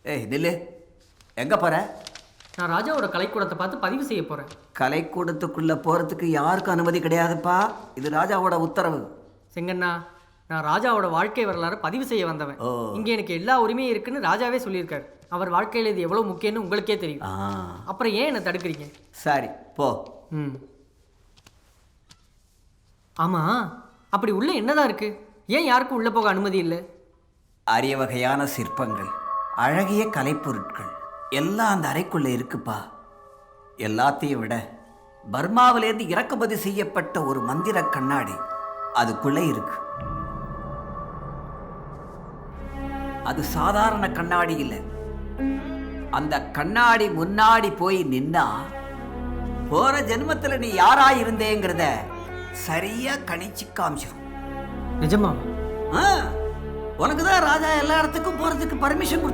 ஏய் நில்லு, எங்க போற? நான் ராஜாவோட கலைக்கூடத்தை பார்த்து பதிவு செய்ய போறேன். கலைக்கூடத்துக்குள்ள போறதுக்கு யாருக்கும் அனுமதி கிடையாதுப்பா. இது ராஜாவோட உத்தரவு. செங்கண்ணா, நான் ராஜாவோட வாழ்க்கை வரலாறு பதிவு செய்ய வந்தவன். இங்க எனக்கு எல்லா உரிமையும் இருக்குன்னு ராஜாவே சொல்லியிருக்காரு. அவர் வாழ்க்கையில் இது எவ்வளவு முக்கியம்னு உங்களுக்கே தெரியும். அப்புறம் ஏன் என்ன தடுக்கிறீங்க? சரி போ. ஆமா, அப்படி உள்ள என்னதான் இருக்கு? ஏன் யாருக்கும் உள்ள போக அனுமதி இல்லை? அரிய வகையான சிற்பங்கள், அழகிய கலைப்பொருட்கள் எல்லாம் அந்த அறைக்குள்ள இருக்குப்பா. எல்லாத்தையும் விட பர்மாவிலேருந்து இறக்குமதி செய்யப்பட்ட ஒரு மந்திர கண்ணாடி அதுக்குள்ளே இருக்கு. அது சாதாரண கண்ணாடி இல்லை. அந்த கண்ணாடி முன்னாடி போய் நின்னா போற ஜென்மத்துல நீ யாரா இருந்தேங்கிறத சரியா கணிச்சு காமிச்சிடும். நிஜமா? உனக்குதான் ராஜா எல்லா இடத்துக்கும் போறதுக்கு பர்மிஷன்